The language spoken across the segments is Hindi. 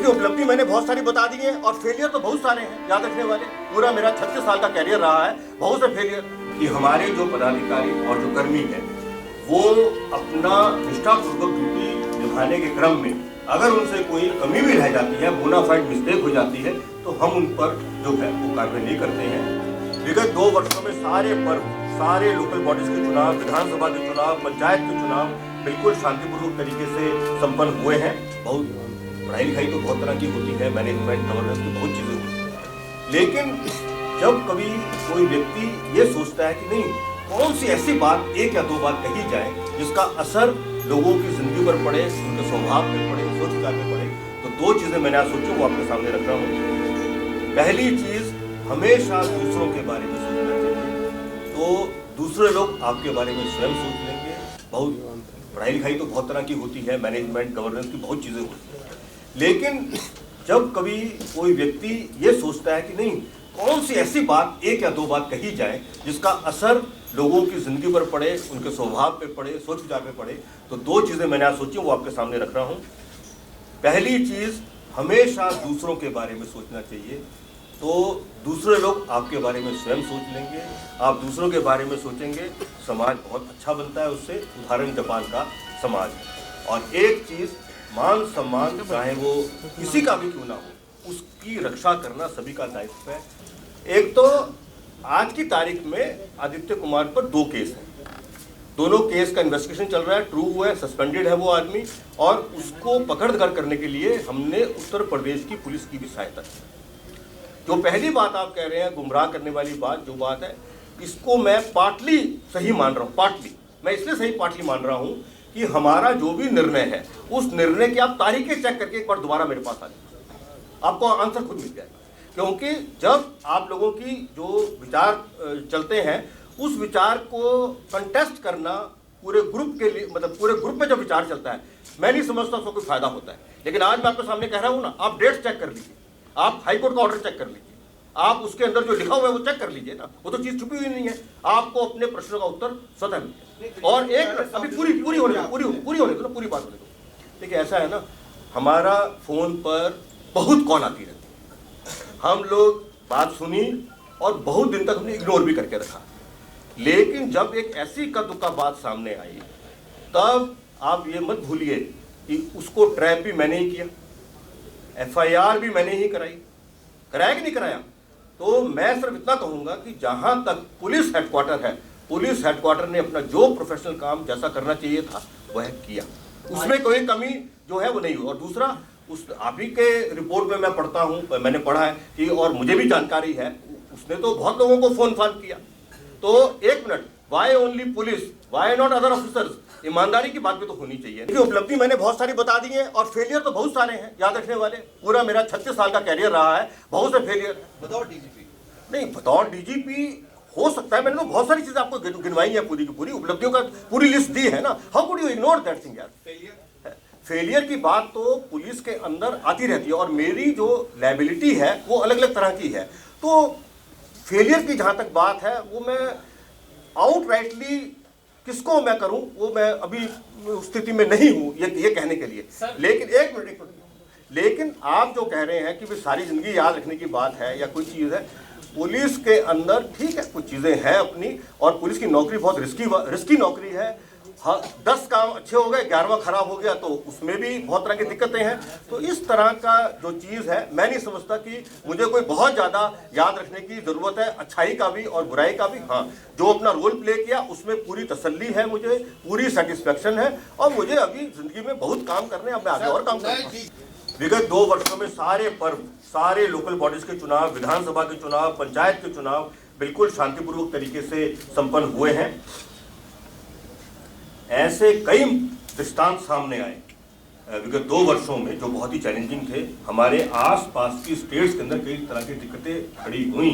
देखिए उपलब्धि मैंने बहुत सारी बता दी है और फेलियर तो बहुत सारे हैं याद रखने वाले। पूरा मेरा 36 साल का कैरियर रहा है, बहुत से फेलियर। कि हमारे जो पदाधिकारी और जो कर्मी हैं वो अपना निष्ठापूर्वक ड्यूटी निभाने के क्रम में अगर उनसे कोई कमी भी रह जाती है, बोनाफाइड मिस्टेक हो जाती है, तो हम उन पर जो है वो कार्रवाई नहीं करते हैं। विगत 2 वर्षों में सारे पर्व, सारे लोकल बॉडीज के चुनाव, विधानसभा के चुनाव, पंचायत के चुनाव बिल्कुल शांतिपूर्वक तरीके से संपन्न हुए हैं। बहुत पढ़ाई लिखाई तो बहुत तरह की होती है, मैनेजमेंट गवर्नेंस की बहुत चीज़ें होती हैं, लेकिन जब कभी कोई व्यक्ति ये सोचता है कि नहीं कौन सी ऐसी बात, 1 या 2 बात कही जाए जिसका असर लोगों की जिंदगी पर पड़े, उनके स्वभाव पर पड़े, सोच विचार पर पड़े, तो 2 चीज़ें मैंने आज सोची वो आपके सामने रख रहा हूँ। पहली चीज़, हमेशा दूसरों के बारे में सोचना चाहिए, तो दूसरे लोग आपके बारे में स्वयं सोच लेंगे। बहुत पढ़ाई लिखाई तो बहुत तरह की होती है, मैनेजमेंट गवर्नेंस की बहुत चीज़ें होती हैं, लेकिन जब कभी कोई व्यक्ति ये सोचता है कि नहीं कौन सी ऐसी बात, 1 या 2 बात कही जाए जिसका असर लोगों की ज़िंदगी पर पड़े, उनके स्वभाव पे पड़े, सोच विचार पे पड़े, तो 2 चीज़ें मैंने आज सोची वो आपके सामने रख रहा हूँ। पहली चीज़, हमेशा दूसरों के बारे में सोचना चाहिए, तो दूसरे लोग आपके बारे में स्वयं सोच लेंगे। आप दूसरों के बारे में सोचेंगे, समाज बहुत अच्छा बनता है उससे। उदाहरण जापान का समाज है। और एक चीज़, मान सम्मान चाहे वो किसी का भी क्यों ना हो, उसकी रक्षा करना सभी का दायित्व है। एक तो आज की तारीख में आदित्य कुमार पर 2 केस हैं, दोनों केस का इन्वेस्टिगेशन चल रहा है, ट्रू हुआ है, सस्पेंडेड है वो आदमी, और उसको पकड़ करने के लिए हमने उत्तर प्रदेश की पुलिस की भी सहायता की। जो पहली बात आप कह रहे हैं गुमराह करने वाली बात, जो बात है, इसको मैं पार्टली सही मान रहा हूँ। पार्टली मैं इसलिए सही पार्टली मान रहा हूँ कि हमारा जो भी निर्णय है उस निर्णय की आप तारीखें चेक करके एक बार दोबारा मेरे पास आ जाए, आपको आंसर खुद मिल जाएगा। क्योंकि जब आप लोगों की जो विचार चलते हैं उस विचार को कंटेस्ट करना पूरे ग्रुप के लिए, मतलब पूरे ग्रुप में जब विचार चलता है, मैं नहीं समझता उसका कोई फायदा होता है। लेकिन आज मैं आपके सामने कह रहा हूँ ना, आप डेट्स चेक कर लीजिए, आप हाईकोर्ट का ऑर्डर चेक कर लीजिए, आप उसके अंदर जो लिखा हुआ है वो चेक कर लीजिए ना, वो तो चीज छुपी हुई नहीं है, आपको अपने प्रश्नों का उत्तर स्वतः मिलेगा। और एक अभी पूरी होने दो, पूरी बात होने दो। देखिए ऐसा है ना, हमारा फोन पर बहुत कॉल आती रहती है, हम लोग बात सुनी और बहुत दिन तक हमने इग्नोर भी करके रखा, लेकिन जब एक ऐसी इक्का दुक्का बात सामने आई, तब आप ये मत भूलिए कि उसको ट्रैप भी मैंने ही किया, FIR भी मैंने ही कराया कि नहीं कराया। तो मैं सिर्फ इतना कहूंगा कि जहां तक पुलिस हेडक्वार्टर है, पुलिस हेडक्वार्टर ने अपना जो प्रोफेशनल काम जैसा करना चाहिए था वह किया, उसमें कोई कमी जो है वो नहीं हुई। और दूसरा, उस आप ही के रिपोर्ट में मैं पढ़ता हूँ, मैंने पढ़ा है कि, और मुझे भी जानकारी है, उसने तो बहुत लोगों को फोन किया। तो 1 minute, why only police, why not other officers? ईमानदारी की बात भी तो होनी चाहिए। देखिए उपलब्धि मैंने बहुत सारी बता दी है और फेलियर तो बहुत सारे हैं याद रखने वाले। पूरा मेरा 36 साल का कैरियर रहा है, बहुत से फेलियर। बतौर डीजीपी नहीं, बतौर डीजीपी हो सकता है, मैंने तो बहुत सारी चीजें आपको गिनवाई है, पूरी की पूरी उपलब्धियों का पूरी लिस्ट दी है ना। How could you ignore that thing यार? फेलियर की बात तो पुलिस के अंदर आती रहती है और मेरी जो लायबिलिटी है वो अलग अलग तरह की है। तो फेलियर की जहाँ तक बात है वो मैं आउटराइटली किसको मैं करूं, वो मैं अभी उस स्थिति में नहीं हूं ये कहने के लिए। लेकिन एक मिनट, लेकिन आप जो कह रहे हैं कि भी सारी जिंदगी याद रखने की बात है या कोई चीज़ है, पुलिस के अंदर ठीक है कुछ चीज़ें हैं अपनी, और पुलिस की नौकरी बहुत रिस्की नौकरी है। हाँ, 10 काम अच्छे हो गए, 11वां खराब हो गया तो उसमें भी बहुत तरह की दिक्कतें हैं। तो इस तरह का जो चीज़ है, मैं नहीं समझता कि मुझे कोई बहुत ज़्यादा याद रखने की ज़रूरत है, अच्छाई का भी और बुराई का भी। हाँ, जो अपना रोल प्ले किया उसमें पूरी तसल्ली है, मुझे पूरी सेटिस्फेक्शन है, और मुझे अभी ज़िंदगी में बहुत काम करने, अब मैं आगे और काम करूँगा। विगत 2 वर्षों में सारे पर्व, सारे लोकल बॉडीज के चुनाव, विधानसभा के चुनाव, पंचायत के चुनाव बिल्कुल शांतिपूर्वक तरीके से संपन्न हुए हैं। ऐसे कई दृष्टांत सामने आए विगत 2 वर्षों में जो बहुत ही चैलेंजिंग थे। हमारे आसपास की स्टेट्स के अंदर कई तरह की दिक्कतें खड़ी हुई,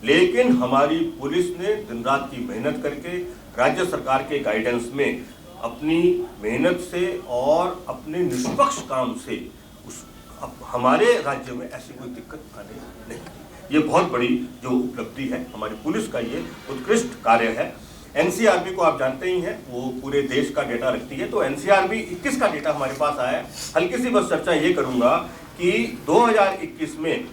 लेकिन हमारी पुलिस ने दिन रात की मेहनत करके राज्य सरकार के गाइडेंस में अपनी मेहनत से और अपने निष्पक्ष काम से हमारे राज्य में ऐसी कोई दिक्कत आने नहीं दी। ये बहुत बड़ी जो उपलब्धि है हमारी पुलिस का, ये उत्कृष्ट कार्य है। एनसीआरबी को आप जानते ही हैं, वो पूरे देश का डेटा रखती है। तो एनसीआरबी 21 का डेटा हमारे पास आया है। हल्की सी बस चर्चा ये करूंगा कि 2021 में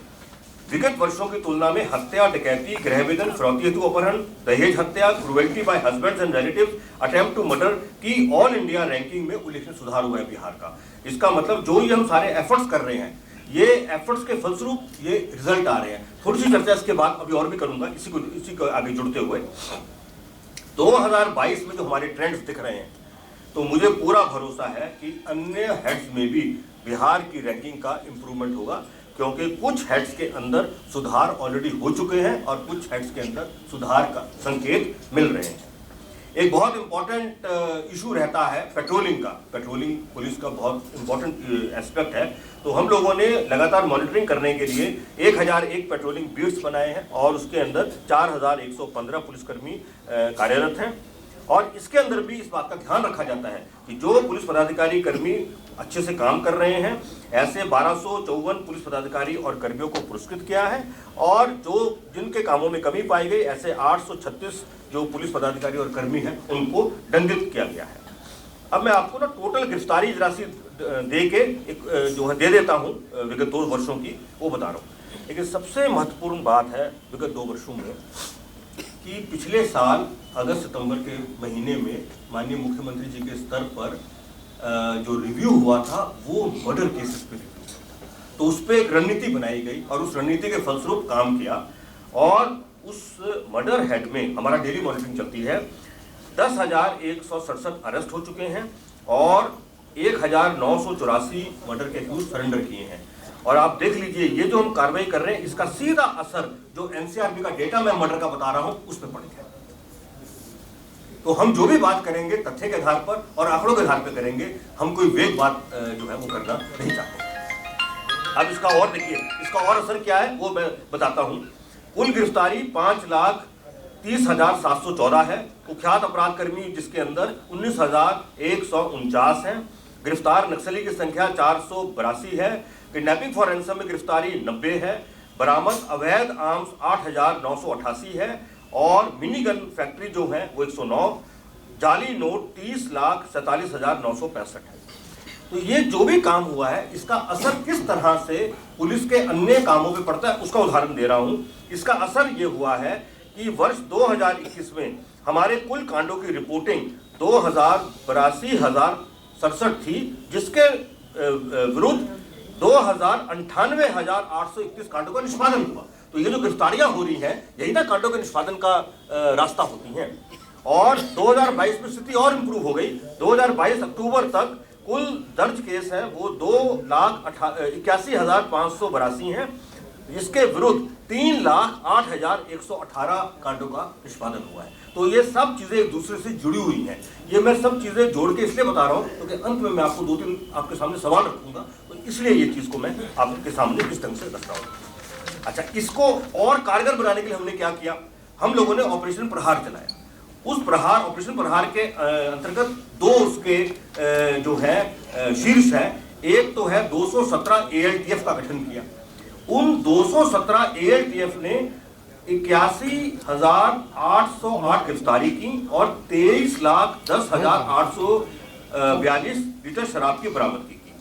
विगत वर्षों की तुलना में हत्या, डकैती, गृह विदन, फिरौती हेतु अपहरण, दहेज हत्या, cruelty by husbands and relatives, attempt to murder की ऑल इंडिया रैंकिंग में उल्लेखनीय सुधार हुआ है बिहार का। इसका मतलब जो ये हम सारे एफर्ट्स कर रहे हैं, ये एफर्ट्स के फलस्वरूप ये रिजल्ट आ रहे हैं। थोड़ी सी चर्चा इसके बाद अभी और भी करूंगा, इसी को आगे जुड़ते हुए 2022 में जो हमारे ट्रेंड्स दिख रहे हैं, तो मुझे पूरा भरोसा है कि अन्य हेड्स में भी बिहार की रैंकिंग का इंप्रूवमेंट होगा, क्योंकि कुछ हेड्स के अंदर सुधार ऑलरेडी हो चुके हैं और कुछ हेड्स के अंदर सुधार का संकेत मिल रहे हैं। एक बहुत इंपॉर्टेंट इशू रहता है पेट्रोलिंग का। पेट्रोलिंग पुलिस का बहुत इंपॉर्टेंट एस्पेक्ट है, तो हम लोगों ने लगातार मॉनिटरिंग करने के लिए 1001 पेट्रोलिंग बीट्स बनाए हैं और उसके अंदर 4115 पुलिसकर्मी कार्यरत हैं। और इसके अंदर भी इस बात का ध्यान रखा जाता है कि जो पुलिस पदाधिकारी कर्मी अच्छे से काम कर रहे हैं, ऐसे 1254 पुलिस पदाधिकारी और कर्मियों को पुरस्कृत किया है, और जो जिनके कामों में कमी पाई गई, ऐसे 836 जो पुलिस पदाधिकारी और कर्मी हैं उनको दंडित किया गया है। अब मैं आपको ना टोटल गिरफ्तारी राशि दे के एक जो है दे देता हूँ विगत 2 वर्षों की, वो बता रहा हूँ। लेकिन सबसे महत्वपूर्ण बात है विगत 2 वर्षों में कि पिछले साल अगस्त सितंबर के महीने में माननीय मुख्यमंत्री जी के स्तर पर जो रिव्यू हुआ था वो मर्डर केसेस पे रिव्यू, तो उस पर एक रणनीति बनाई गई और उस रणनीति के फलस्वरूप काम किया, और उस मर्डर हेड में हमारा डेली मॉनिटरिंग चलती है। 10,167 अरेस्ट हो चुके हैं और 1,984 मर्डर के एक्यूज सरेंडर किए हैं। और आप देख लीजिए, ये जो हम कार्रवाई कर रहे हैं इसका सीधा असर जो एनसीआरबी का डेटा मैं मर्डर का बता रहा हूं उस पर पड़ गया। तो हम जो भी बात करेंगे तथ्य के आधार पर और आंकड़ों के आधार पर करेंगे, हम कोई वेग बात जो है वो करना नहीं चाहते। अब इसका और देखिए, इसका और असर क्या है वो मैं बताता हूं। कुल गिरफ्तारी 5,30,714 है। कुख्यात अपराध कर्मी जिसके अंदर 19,149 है। गिरफ्तार नक्सली की संख्या 482 है। किडनैपिंग फॉर रैंसम में गिरफ्तारी 90 है। बरामद अवैध आर्म्स 8,988 है और मिनी गन फैक्ट्री जो है वो 109। जाली नोट 30,47,965 है। तो ये जो भी काम हुआ है इसका असर किस तरह से पुलिस के अन्य कामों पे पड़ता है उसका उदाहरण दे रहा हूं। इसका असर ये हुआ है कि वर्ष 2021 में हमारे कुल कांडों की रिपोर्टिंग 2,82,067 थी, जिसके विरुद्ध 2,98,831 कांडों का निष्पादन हुआ। तो ये जो गिरफ्तारियां हो रही हैं यही ना कांडों के निष्पादन का रास्ता होती हैं। और 2022 में स्थिति और इम्प्रूव हो गई। 2022 अक्टूबर तक कुल दर्ज केस है वो 2,81,582 हैं, जिसके विरुद्ध 3,08,118 कांडों का निष्पादन हुआ है। तो ये सब चीजें एक दूसरे से जुड़ी हुई हैं। ये मैं सब चीजें जोड़ के इसलिए बता रहा हूं क्योंकि अंत में मैं आपको 2-3 आपके सामने सवाल रखूंगा, तो इसलिए ये चीज को मैं आपके सामने इस ढंग से रख रहा हूं। अच्छा, इसको और कारगर बनाने के लिए हमने क्या किया, हम लोगों ने ऑपरेशन प्रहार चलाया। उस प्रहार ऑपरेशन प्रहार के अंतर्गत 2 उसके जो है शीर्ष है। एक तो है 217 ALTF का गठन किया। उन 217 ALTF ने 81,808 गिरफ्तारी की और 23,10,842 लीटर शराब की बरामदगी की।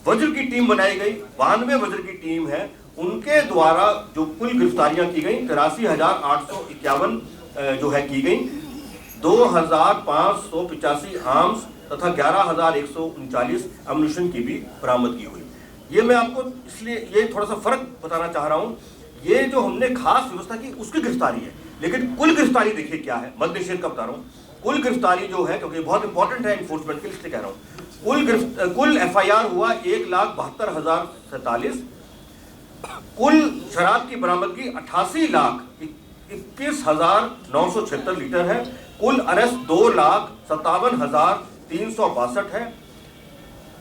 वज्र की टीम बनाई गई, 92 वज्र की टीम है, उनके द्वारा जो कुल गिरफ्तारियां की गई 83,851 जो है की गई। 2,585 आर्म्स तथा 11,139 एम्युनिशन की भी बरामदगी हुई। ये मैं आपको इसलिए ये थोड़ा सा फर्क बताना चाह रहा हूं। ये जो हमने खास व्यवस्था की उसकी गिरफ्तारी है, लेकिन कुल गिरफ्तारी देखिए क्या है। मद्य निषेध का बता रहा हूं। कुल गिरफ्तारी जो है, क्योंकि बहुत इंपॉर्टेंट है इन्फोर्समेंट के लिए इसलिए कह रहा हूं। कुल FIR हुआ 1,72,047। कुल शराब की बरामदगी 88,21,976 लीटर है। कुल अरेस्ट 2,57,362 है।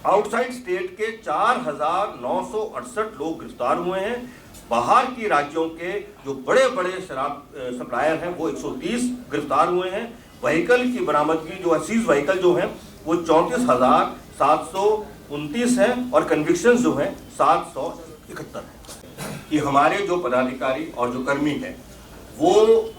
आउटसाइड स्टेट के 4,968 लोग गिरफ्तार हुए हैं। बाहर की राज्यों के जो बड़े बड़े शराब सप्लायर हैं वो 130 गिरफ्तार हुए हैं। व्हीकल की बरामदगी जो है, सीज व्हीकल जो है वो 34,729 है और कन्विक्शन जो है 771 है। कि हमारे जो पदाधिकारी और जो कर्मी हैं वो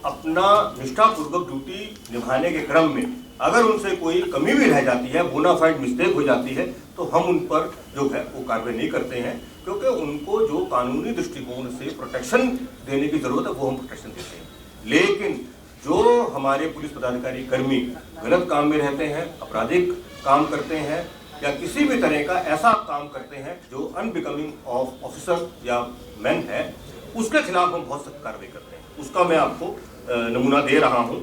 अपना निष्ठापूर्वक ड्यूटी निभाने के क्रम में अगर उनसे कोई कमी भी रह जाती है, बोनाफाइड मिस्टेक हो जाती है, तो हम उन पर जो है वो कार्रवाई नहीं करते हैं, क्योंकि उनको जो कानूनी दृष्टिकोण से प्रोटेक्शन देने की जरूरत है वो हम प्रोटेक्शन देते हैं। लेकिन जो हमारे पुलिस पदाधिकारी कर्मी गलत काम में रहते हैं, आपराधिक काम करते हैं या किसी भी तरह का ऐसा काम करते हैं जो अनबिकमिंग ऑफ ऑफिसर या मैन है, उसके खिलाफ हम बहुत सख्त कार्रवाई करते हैं। उसका मैं आपको नमूना दे रहा हूं।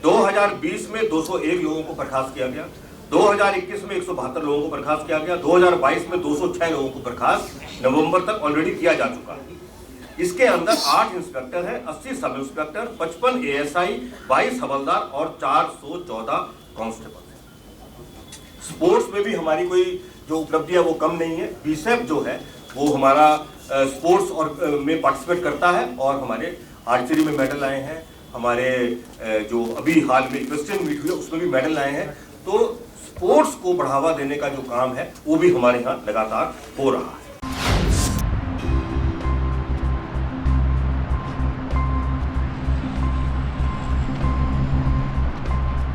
2020 में 201 लोगों को बर्खास्त किया गया, 2021 में 172 लोगों को बर्खास्त किया गया, 2022 में 206 लोगों को बर्खास्त नवंबर तक ऑलरेडी किया जा चुका है। इसके अंदर 8 इंस्पेक्टर है, 80 सब इंस्पेक्टर, 55 ASI, 22 हवलदार और 414 कांस्टेबल है। स्पोर्ट्स में भी हमारी कोई जो उपलब्धि है वो कम नहीं है। बीसेफ जो है वो हमारा स्पोर्ट्स और में पार्टिसिपेट करता है और हमारे आर्चरी में मेडल आए हैं, हमारे जो अभी हाल में इक्वेस्ट्रियन मीट हुई है उसमें भी मेडल आए हैं। तो स्पोर्ट्स को बढ़ावा देने का जो काम है वो भी हमारे यहाँ लगातार हो रहा है।